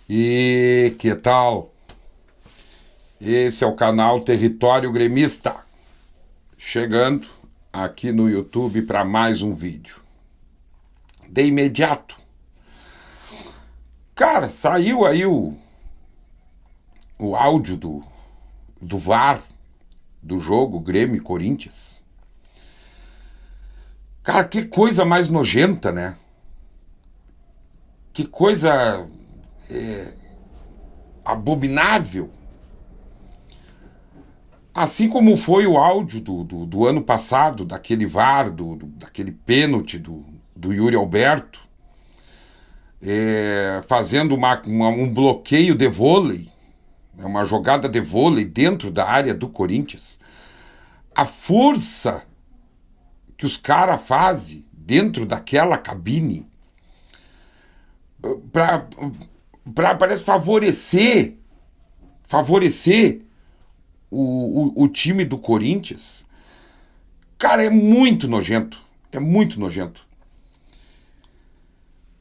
E que tal? Esse é o canal Território Gremista, chegando aqui no YouTube para mais um vídeo. De imediato, cara, saiu aí o áudio do VAR do jogo Grêmio e Corinthians. Cara, que coisa mais nojenta, né? Que coisa abominável. Assim como foi o áudio do ano passado, daquele VAR, daquele pênalti do Yuri Alberto, fazendo um bloqueio de vôlei, uma jogada de vôlei dentro da área do Corinthians. A força que os caras fazem dentro daquela cabine para parece favorecer o time do Corinthians. Cara, é muito nojento. É muito nojento.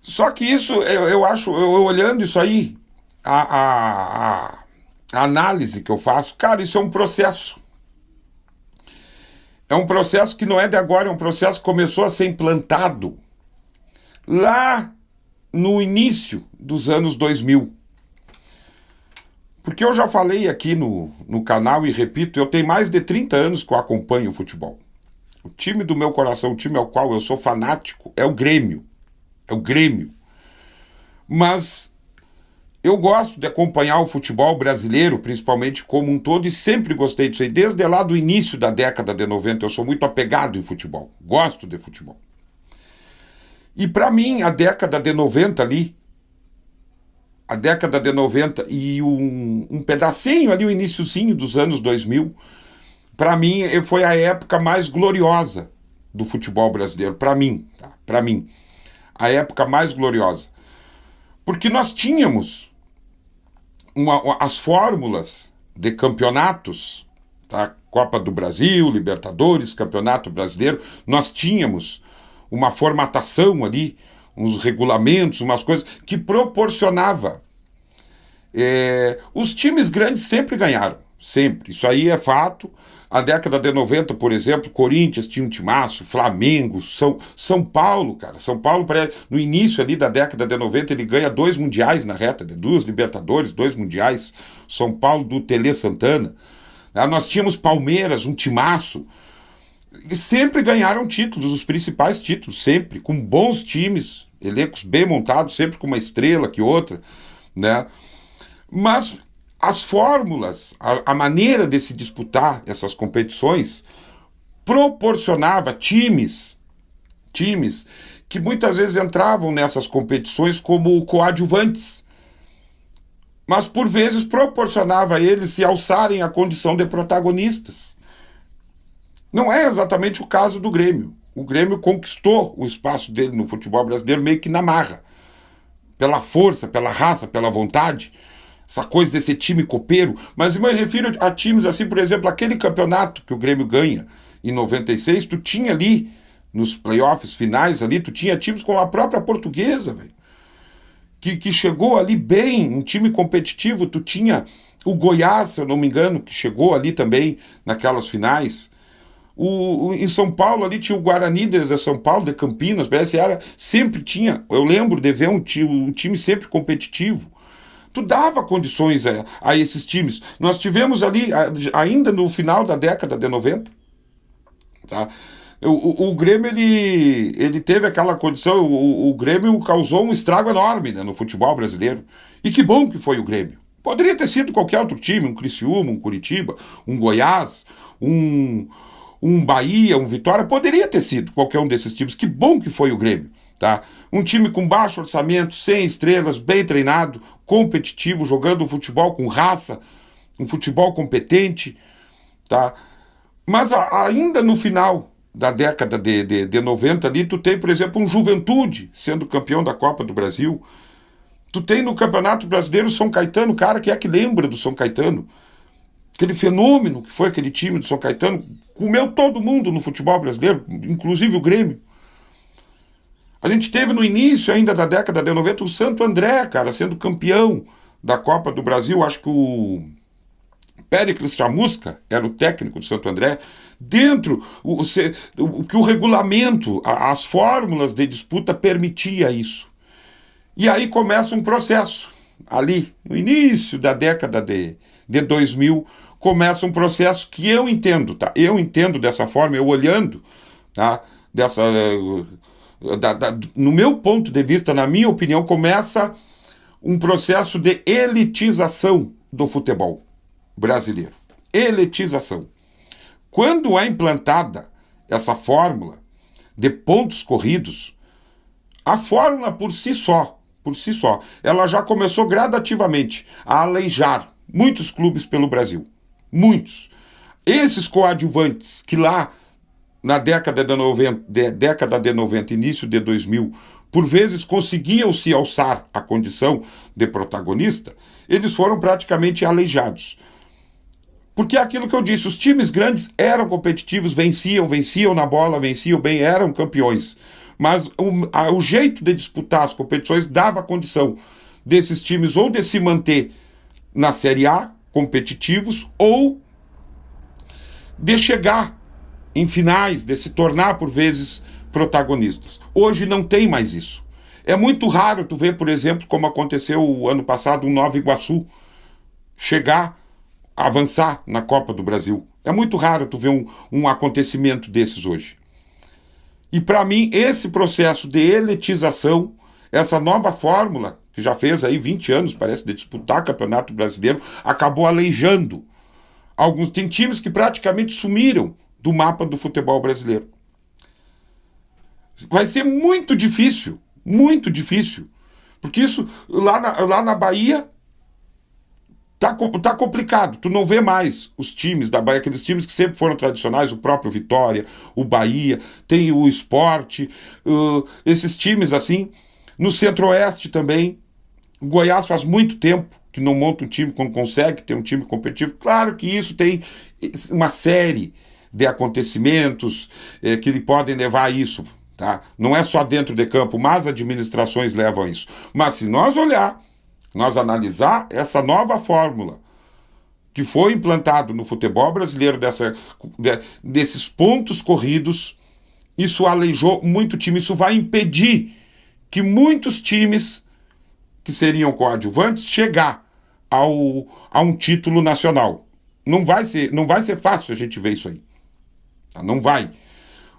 Só que isso, eu acho, olhando isso aí, a análise que eu faço, cara, isso é um processo. É um processo que não é de agora, é um processo que começou a ser implantado lá no início dos anos 2000. Porque eu já falei aqui no canal e repito, eu tenho mais de 30 anos que eu acompanho o futebol. O time do meu coração, o time ao qual eu sou fanático, é o Grêmio. É o Grêmio. Mas eu gosto de acompanhar o futebol brasileiro, principalmente como um todo, e sempre gostei disso aí. Desde lá do início da década de 90, eu sou muito apegado em futebol. Gosto de futebol. E para mim, a década de 90 ali, a década de 90 e um pedacinho ali, o iniciozinho dos anos 2000, para mim foi a época mais gloriosa do futebol brasileiro. Para mim, tá? Para mim, a época mais gloriosa. Porque nós tínhamos as fórmulas de campeonatos, tá? Copa do Brasil, Libertadores, Campeonato Brasileiro, nós tínhamos uma formatação ali, uns regulamentos, umas coisas que proporcionava. Os times grandes sempre ganharam, sempre. Isso aí é fato. A década de 90, por exemplo, Corinthians tinha um timaço, Flamengo, São Paulo, cara. São Paulo, no início ali da década de 90, ele ganha 2 mundiais na reta, 2 Libertadores, 2 mundiais. São Paulo do Tele Santana. Nós tínhamos Palmeiras, um timaço. E sempre ganharam títulos, os principais títulos, sempre, com bons times, elencos bem montados, sempre com uma estrela que outra, né? Mas as fórmulas, a maneira de se disputar essas competições proporcionava times que muitas vezes entravam nessas competições como coadjuvantes, mas por vezes proporcionava a eles se alçarem à condição de protagonistas. Não é exatamente o caso do Grêmio. O Grêmio conquistou o espaço dele no futebol brasileiro meio que na marra. Pela força, pela raça, pela vontade. Essa coisa desse time copeiro. Mas eu me refiro a times assim, por exemplo, aquele campeonato que o Grêmio ganha em 96, tu tinha ali, nos playoffs finais ali, tu tinha times como a própria Portuguesa, velho. Que chegou ali bem, um time competitivo. Tu tinha o Goiás, se eu não me engano, que chegou ali também naquelas finais. Em São Paulo ali tinha o Guarani de São Paulo, de Campinas, sempre tinha, eu lembro de ver um time sempre competitivo. Tu dava condições a esses times. Nós tivemos ali, ainda no final da década de 90, tá? O Grêmio, ele teve aquela condição, o Grêmio causou um estrago enorme, né, no futebol brasileiro. E que bom que foi o Grêmio. Poderia ter sido qualquer outro time, um Criciúma, um Curitiba, um Goiás, um Bahia, um Vitória, poderia ter sido qualquer um desses times. Que bom que foi o Grêmio, tá? Um time com baixo orçamento, sem estrelas, bem treinado, competitivo, jogando um futebol com raça, um futebol competente, tá? Mas ainda no final da década de 90 ali, tu tem, por exemplo, um Juventude sendo campeão da Copa do Brasil. Tu tem no Campeonato Brasileiro o São Caetano, cara, que é que lembra do São Caetano? Aquele fenômeno que foi aquele time do São Caetano, comeu todo mundo no futebol brasileiro, inclusive o Grêmio. A gente teve no início ainda da década de 90 o Santo André, cara, sendo campeão da Copa do Brasil. Acho que o Péricles Chamusca era o técnico do Santo André. Dentro, que o regulamento, as fórmulas de disputa permitia isso. E aí começa um processo. Ali, no início da década de 2000, começa um processo que eu entendo, tá? Eu entendo dessa forma, eu olhando, tá? No meu ponto de vista, na minha opinião, começa um processo de elitização do futebol brasileiro. Elitização. Quando é implantada essa fórmula de pontos corridos, a fórmula por si só, ela já começou gradativamente a aleijar muitos clubes pelo Brasil. Muitos. Esses coadjuvantes que lá na década de 90, início de 2000, por vezes conseguiam se alçar à condição de protagonista, eles foram praticamente aleijados. Porque é aquilo que eu disse, os times grandes eram competitivos, venciam na bola, venciam bem, eram campeões. Mas o jeito de disputar as competições dava condição desses times ou de se manter na Série A, competitivos, ou de chegar em finais, de se tornar, por vezes, protagonistas. Hoje não tem mais isso. É muito raro tu ver, por exemplo, como aconteceu o ano passado, o Nova Iguaçu chegar, avançar na Copa do Brasil. É muito raro tu ver um acontecimento desses hoje. E para mim, esse processo de elitização, essa nova fórmula, que já fez aí 20 anos, parece, de disputar Campeonato Brasileiro, acabou aleijando. Tem times que praticamente sumiram do mapa do futebol brasileiro. Vai ser muito difícil, porque isso lá na Bahia tá complicado. Tu não vê mais os times da Bahia, aqueles times que sempre foram tradicionais, o próprio Vitória, o Bahia, tem o Sport, esses times assim. No Centro-Oeste também. O Goiás faz muito tempo que não monta um time, quando consegue ter um time competitivo. Claro que isso tem uma série de acontecimentos que lhe podem levar a isso. Tá? Não é só dentro de campo, mas administrações levam a isso. Mas se nós analisar essa nova fórmula que foi implantado no futebol brasileiro, desses pontos corridos, isso aleijou muito time. Isso vai impedir que muitos times que seriam coadjuvantes chegar a um título nacional. Não vai ser fácil a gente ver isso aí. Tá? Não vai.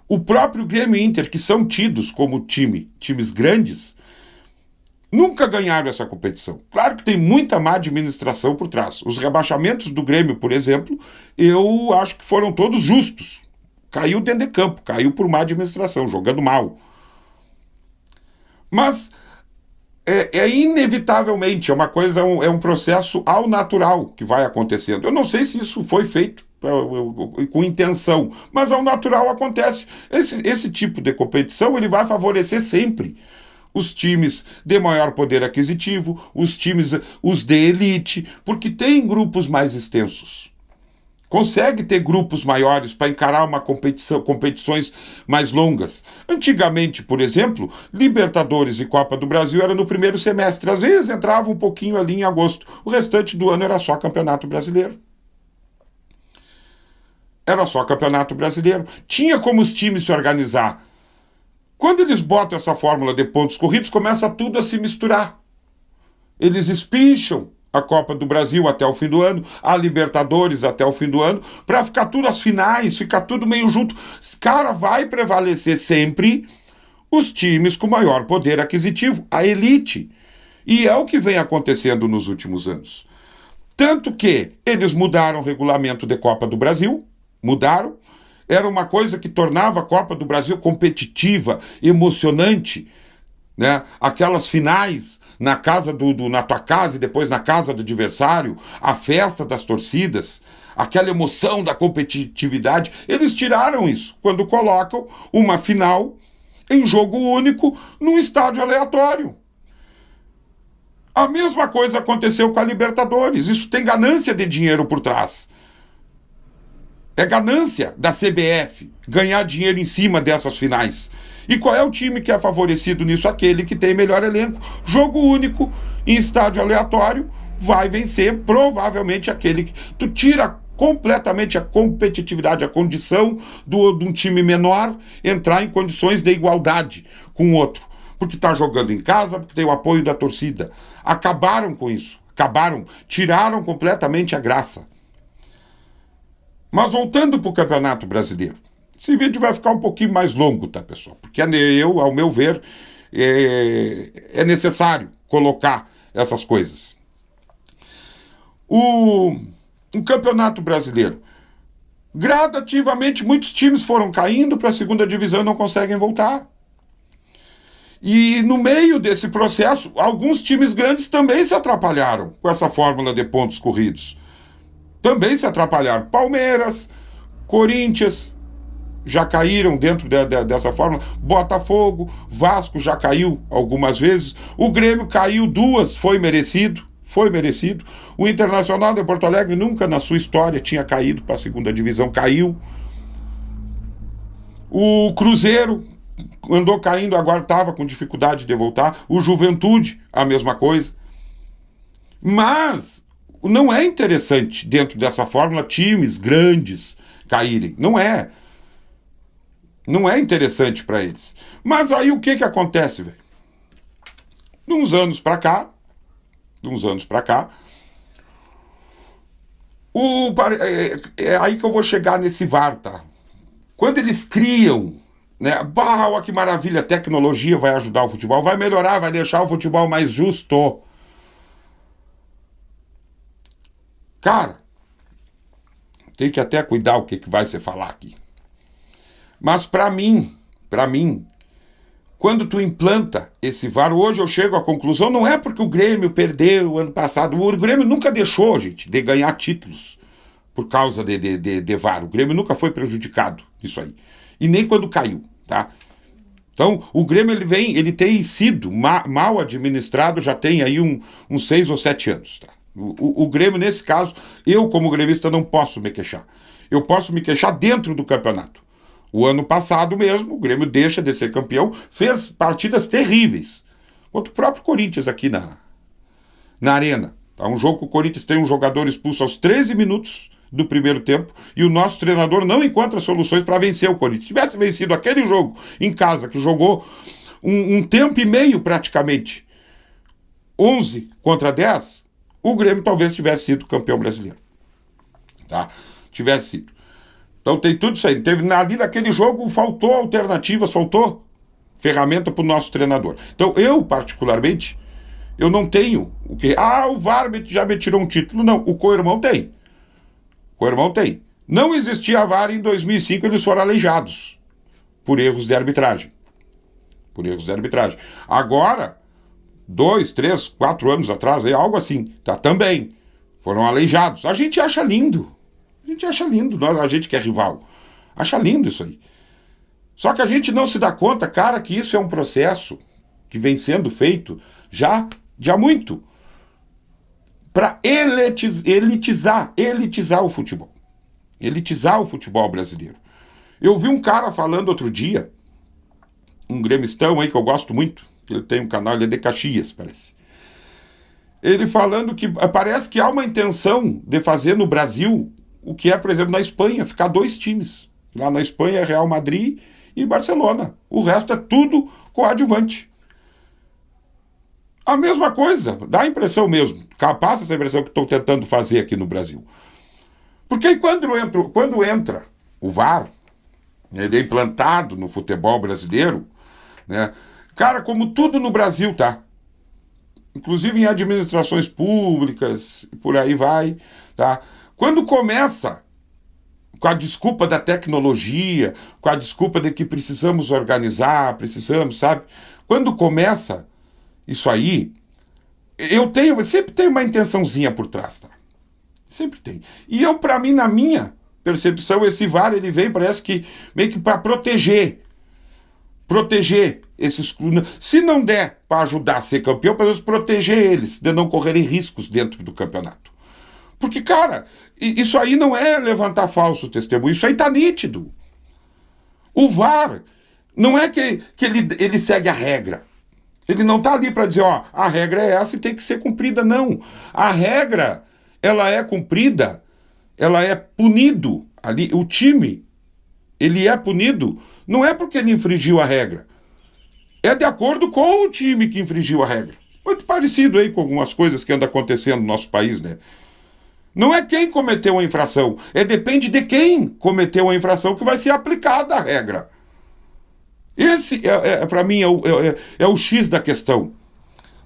O próprio Grêmio e Inter, que são tidos como times grandes, nunca ganharam essa competição. Claro que tem muita má administração por trás. Os rebaixamentos do Grêmio, por exemplo, eu acho que foram todos justos. Caiu dentro de campo, caiu por má administração, jogando mal. Mas inevitavelmente, é um processo ao natural que vai acontecendo. Eu não sei se isso foi feito com intenção, mas ao natural acontece. Esse tipo de competição ele vai favorecer sempre os times de maior poder aquisitivo, os de elite, porque tem grupos mais extensos. Consegue ter grupos maiores para encarar competições mais longas. Antigamente, por exemplo, Libertadores e Copa do Brasil era no primeiro semestre. Às vezes entrava um pouquinho ali em agosto. O restante do ano era só Campeonato Brasileiro. Era só Campeonato Brasileiro. Tinha como os times se organizar. Quando eles botam essa fórmula de pontos corridos, começa tudo a se misturar. Eles espicham a Copa do Brasil até o fim do ano, a Libertadores até o fim do ano, para ficar tudo as finais, ficar tudo meio junto. Cara, vai prevalecer sempre os times com maior poder aquisitivo, a elite. E é o que vem acontecendo nos últimos anos. Tanto que eles mudaram o regulamento de Copa do Brasil, era uma coisa que tornava a Copa do Brasil competitiva, emocionante, né? Aquelas finais na casa na tua casa e depois na casa do adversário, a festa das torcidas, aquela emoção da competitividade, eles tiraram isso quando colocam uma final em jogo único num estádio aleatório. A mesma coisa aconteceu com a Libertadores. Isso tem ganância de dinheiro por trás. É ganância da CBF ganhar dinheiro em cima dessas finais. E qual é o time que é favorecido nisso? Aquele que tem melhor elenco. Jogo único, em estádio aleatório, vai vencer provavelmente aquele que... Tu tira completamente a competitividade, a condição de um time menor entrar em condições de igualdade com o outro. Porque está jogando em casa, porque tem o apoio da torcida. Acabaram com isso. Acabaram. Tiraram completamente a graça. Mas voltando para o Campeonato Brasileiro, esse vídeo vai ficar um pouquinho mais longo, tá, pessoal? Porque ao meu ver, é necessário colocar essas coisas. O Campeonato Brasileiro, gradativamente, muitos times foram caindo para a segunda divisão e não conseguem voltar. E no meio desse processo, alguns times grandes também se atrapalharam com essa fórmula de pontos corridos. Também se atrapalharam. Palmeiras, Corinthians já caíram dentro dessa fórmula. Botafogo, Vasco já caiu algumas vezes. O Grêmio caiu 2, foi merecido. Foi merecido. O Internacional de Porto Alegre nunca na sua história tinha caído para a segunda divisão. Caiu. O Cruzeiro andou caindo, agora estava com dificuldade de voltar. O Juventude, a mesma coisa. Mas não é interessante, dentro dessa fórmula, times grandes caírem. Não é. Não é interessante para eles. Mas aí o que acontece, velho? De uns anos para cá, é aí que eu vou chegar nesse VAR, tá? Quando eles criam, né? Olha que maravilha, a tecnologia vai ajudar o futebol, vai melhorar, vai deixar o futebol mais justo. Cara, tem que até cuidar o que vai se falar aqui. Mas para mim, quando tu implanta esse VAR, hoje eu chego à conclusão, não é porque o Grêmio perdeu ano passado, o Grêmio nunca deixou, gente, de ganhar títulos por causa de VAR. O Grêmio nunca foi prejudicado nisso aí. E nem quando caiu, tá? Então, o Grêmio, ele tem sido mal administrado, já tem aí uns 6 ou 7 anos, tá? O Grêmio, nesse caso, eu como gremista não posso me queixar. Eu posso me queixar dentro do campeonato. O ano passado mesmo, o Grêmio deixa de ser campeão, fez partidas terríveis. Contra o próprio Corinthians aqui na Arena. Tá? Um jogo que o Corinthians tem um jogador expulso aos 13 minutos do primeiro tempo e o nosso treinador não encontra soluções para vencer o Corinthians. Se tivesse vencido aquele jogo em casa, que jogou um tempo e meio praticamente, 11 contra 10, o Grêmio talvez tivesse sido campeão brasileiro. Tá? Tivesse sido. Então tem tudo isso aí. Ali naquele jogo faltou alternativas, faltou ferramenta para o nosso treinador. Então eu, particularmente, eu não tenho o que... o VAR já me tirou um título. Não, o co-irmão tem. O co-irmão tem. Não existia VAR em 2005, eles foram aleijados por erros de arbitragem. Agora, 2, 3, 4 anos atrás, algo assim, tá? Também foram aleijados. A gente acha lindo. A gente que é rival. Acha lindo isso aí. Só que a gente não se dá conta, cara, que isso é um processo que vem sendo feito já muito para elitizar o futebol. Elitizar o futebol brasileiro. Eu vi um cara falando outro dia, um gremistão aí que eu gosto muito, ele tem um canal, ele é de Caxias, parece. Ele falando que parece que há uma intenção de fazer no Brasil o que é, por exemplo, na Espanha, ficar 2 times. Lá na Espanha é Real Madrid e Barcelona. O resto é tudo coadjuvante. A mesma coisa, dá a impressão mesmo, passa essa impressão que estou tentando fazer aqui no Brasil. Porque quando entra o VAR, ele é implantado no futebol brasileiro, né? Cara, como tudo no Brasil, tá? Inclusive em administrações públicas, por aí vai, tá? Quando começa com a desculpa da tecnologia, com a desculpa de que precisamos organizar, sabe? Quando começa isso aí, sempre tem uma intençãozinha por trás, tá? Sempre tem. E para mim, na minha percepção, esse VAR, ele veio, parece que, meio que para proteger esses clubes. Se não der para ajudar a ser campeão, pelo menos proteger eles, de não correrem riscos dentro do campeonato. Porque, cara, isso aí não é levantar falso testemunho, isso aí tá nítido. O VAR não é que ele segue a regra. Ele não tá ali para dizer, ó, a regra é essa e tem que ser cumprida, não. A regra, ela é cumprida, ela é punido ali, o time, ele é punido, não é porque ele infringiu a regra, é de acordo com o time que infringiu a regra. Muito parecido aí com algumas coisas que andam acontecendo no nosso país, né? Não é quem cometeu a infração, depende de quem cometeu a infração que vai ser aplicada a regra. Esse, para mim, é o X da questão.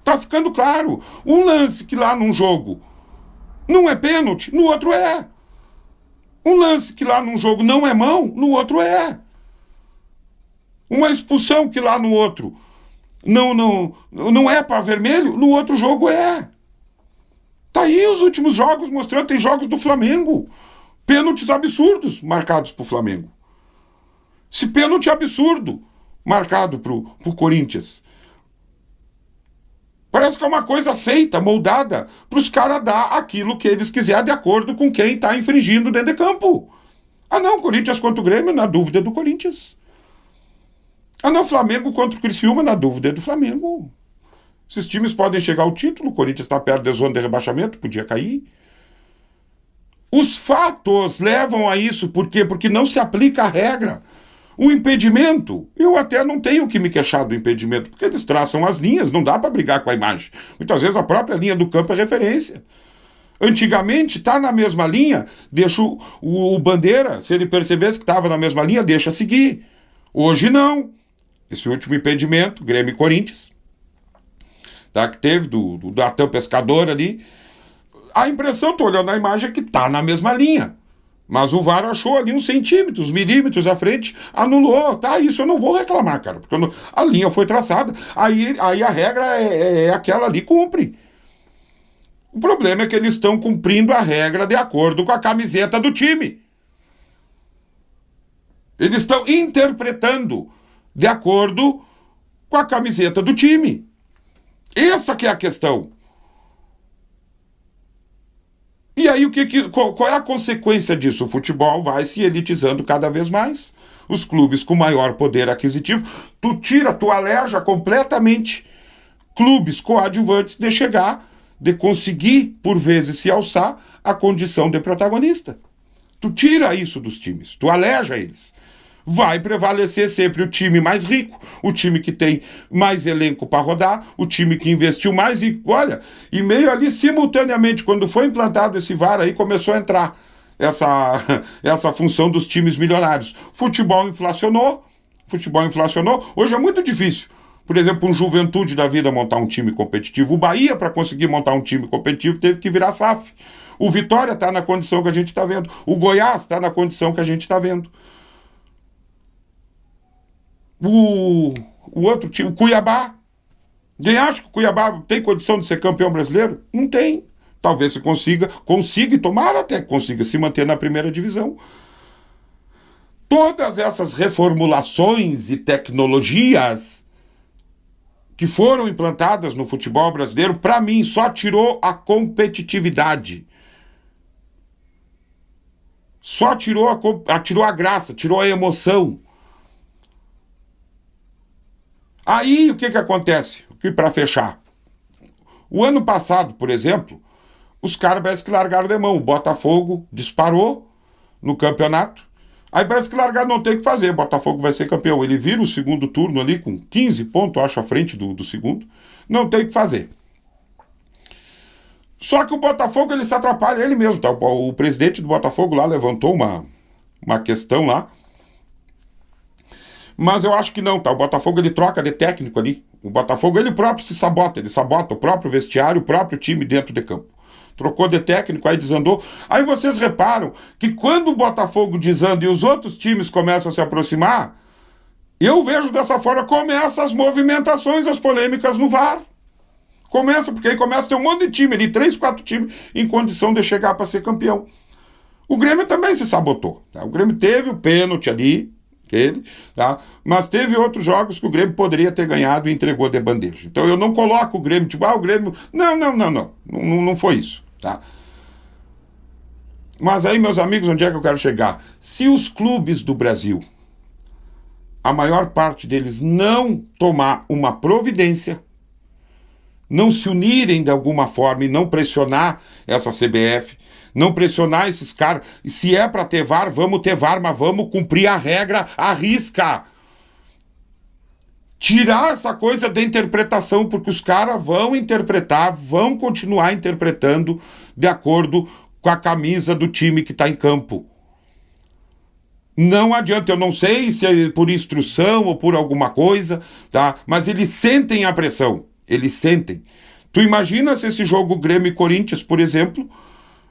Tá ficando claro. Um lance que lá num jogo não é pênalti, no outro é. Um lance que lá num jogo não é mão, no outro é. Uma expulsão que lá no outro não é para vermelho, no outro jogo é. Tá aí os últimos jogos mostrando, tem jogos do Flamengo. Pênaltis absurdos marcados pro Flamengo. Esse pênalti absurdo marcado pro Corinthians. Parece que é uma coisa feita, moldada, para os caras dar aquilo que eles quiserem de acordo com quem está infringindo dentro de campo. Ah não, Corinthians contra o Grêmio, na dúvida é do Corinthians. Ah não, Flamengo contra o Criciúma, na dúvida é do Flamengo. Esses times podem chegar ao título, o Corinthians está perto da zona de rebaixamento, podia cair. Os fatos levam a isso, por quê? Porque não se aplica a regra. O impedimento, eu até não tenho que me queixar do impedimento, porque eles traçam as linhas, não dá para brigar com a imagem. Muitas vezes a própria linha do campo é referência. Antigamente, tá na mesma linha, deixa o bandeira, se ele percebesse que estava na mesma linha, deixa seguir. Hoje não. Esse último impedimento, Grêmio e Corinthians, tá, que teve do Natan Pescador ali, a impressão, tô olhando a imagem, é que tá na mesma linha. Mas o VAR achou ali uns centímetros, milímetros à frente, anulou. Tá, isso eu não vou reclamar, cara, porque a linha foi traçada, aí a regra é aquela ali, cumpre. O problema é que eles estão cumprindo a regra de acordo com a camiseta do time. Eles estão interpretando de acordo com a camiseta do time. Essa que é a questão. E aí, qual é a consequência disso? O futebol vai se elitizando cada vez mais. Os clubes com maior poder aquisitivo, tu aleja completamente clubes coadjuvantes de chegar, de conseguir, por vezes, se alçar a condição de protagonista. Tu tira isso dos times, tu aleja eles. Vai prevalecer sempre o time mais rico, o time que tem mais elenco para rodar, o time que investiu mais e, olha, e meio ali simultaneamente, quando foi implantado esse VAR aí, começou a entrar essa função dos times milionários. Futebol inflacionou, hoje é muito difícil. Por exemplo, um Juventude da vida montar um time competitivo. O Bahia, para conseguir montar um time competitivo, teve que virar SAF. O Vitória está na condição que a gente está vendo. O Goiás está na condição que a gente está vendo. O outro time, o Cuiabá. Quem acha que o Cuiabá tem condição de ser campeão brasileiro? Não tem. Talvez se consiga e tomara até que consiga se manter na primeira divisão. Todas essas reformulações e tecnologias que foram implantadas no futebol brasileiro, para mim, só tirou a competitividade. Só tirou a graça, tirou a emoção. Aí, o que acontece? Para fechar. O ano passado, por exemplo, os caras parece que largaram de mão. O Botafogo disparou no campeonato. Aí parece que largaram, não tem o que fazer. O Botafogo vai ser campeão. Ele vira o segundo turno ali com 15 pontos, acho, à frente do segundo. Não tem o que fazer. Só que o Botafogo, ele se atrapalha ele mesmo. Tá? O presidente do Botafogo lá levantou uma questão lá. Mas eu acho que não, tá? O Botafogo, ele troca de técnico ali. O Botafogo, ele próprio se sabota. Ele sabota o próprio vestiário, o próprio time dentro de campo. Trocou de técnico, aí desandou. Aí vocês reparam que quando o Botafogo desanda e os outros times começam a se aproximar, eu vejo dessa forma, começam as movimentações, as polêmicas no VAR. Começa, porque aí começa a ter um monte de time ali, 3, 4 times em condição de chegar para ser campeão. O Grêmio também se sabotou. Tá? O Grêmio teve o pênalti ali, tá? Mas teve outros jogos que o Grêmio poderia ter ganhado e entregou de bandeja. Então eu não coloco o Grêmio, tipo, o Grêmio... Não foi isso, tá? Mas aí, meus amigos, onde é que eu quero chegar? Se os clubes do Brasil, a maior parte deles, não tomar uma providência, não se unirem de alguma forma e não pressionar essa CBF, não pressionar esses caras, e se é para ter VAR, mas vamos cumprir a regra à risca. Tirar essa coisa da interpretação, porque os caras vão interpretar, vão continuar interpretando de acordo com a camisa do time que está em campo. Não adianta, eu não sei se é por instrução ou por alguma coisa, tá? Mas eles sentem a pressão, eles sentem. Tu imagina se esse jogo Grêmio e Corinthians, por exemplo,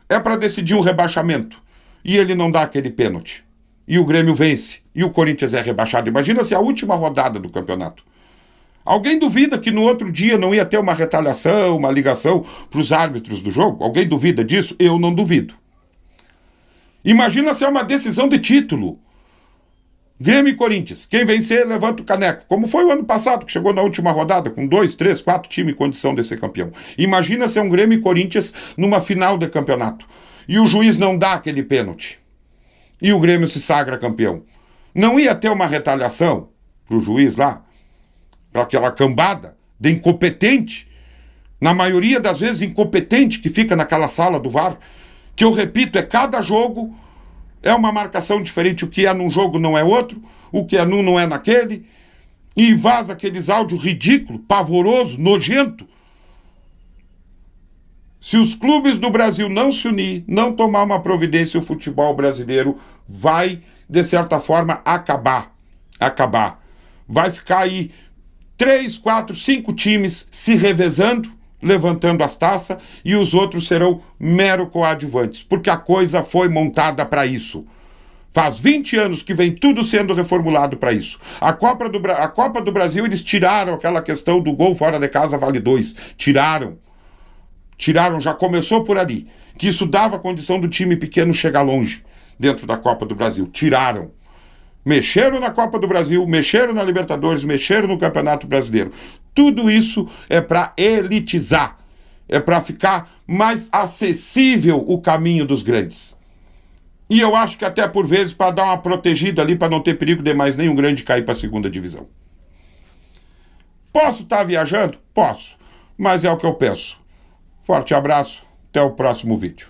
é para decidir um rebaixamento e ele não dá aquele pênalti. E o Grêmio vence, e o Corinthians é rebaixado. Imagina se é a última rodada do campeonato. Alguém duvida que no outro dia não ia ter uma retaliação, uma ligação para os árbitros do jogo? Alguém duvida disso? Eu não duvido. Imagina se é uma decisão de título. Grêmio e Corinthians. Quem vencer, levanta o caneco. Como foi o ano passado, que chegou na última rodada, com 2, 3, 4 times em condição de ser campeão. Imagina se é um Grêmio e Corinthians numa final de campeonato. E o juiz não dá aquele pênalti. E o Grêmio se sagra campeão. Não ia ter uma retaliação para o juiz lá? Para aquela cambada de incompetente, na maioria das vezes incompetente, que fica naquela sala do VAR, que eu repito, é cada jogo, é uma marcação diferente, o que é num jogo não é outro, o que é num não é naquele, e vaza aqueles áudios ridículos, pavoroso, nojento. Se os clubes do Brasil não se unir, não tomar uma providência, o futebol brasileiro vai, de certa forma, acabar. Vai ficar aí 3, 4, 5 times se revezando, levantando as taças, e os outros serão mero coadjuvantes, porque a coisa foi montada para isso. Faz 20 anos que vem tudo sendo reformulado para isso. A Copa do Brasil, eles tiraram aquela questão do gol fora de casa vale 2. Tiraram, já começou por ali. Que isso dava condição do time pequeno chegar longe dentro da Copa do Brasil. Tiraram. Mexeram na Copa do Brasil, mexeram na Libertadores, mexeram no Campeonato Brasileiro. Tudo isso é para elitizar. É para ficar mais acessível o caminho dos grandes. E eu acho que até por vezes para dar uma protegida ali, para não ter perigo de mais nenhum grande cair para a segunda divisão. Posso estar viajando? Posso. Mas é o que eu peço. Forte abraço, até o próximo vídeo.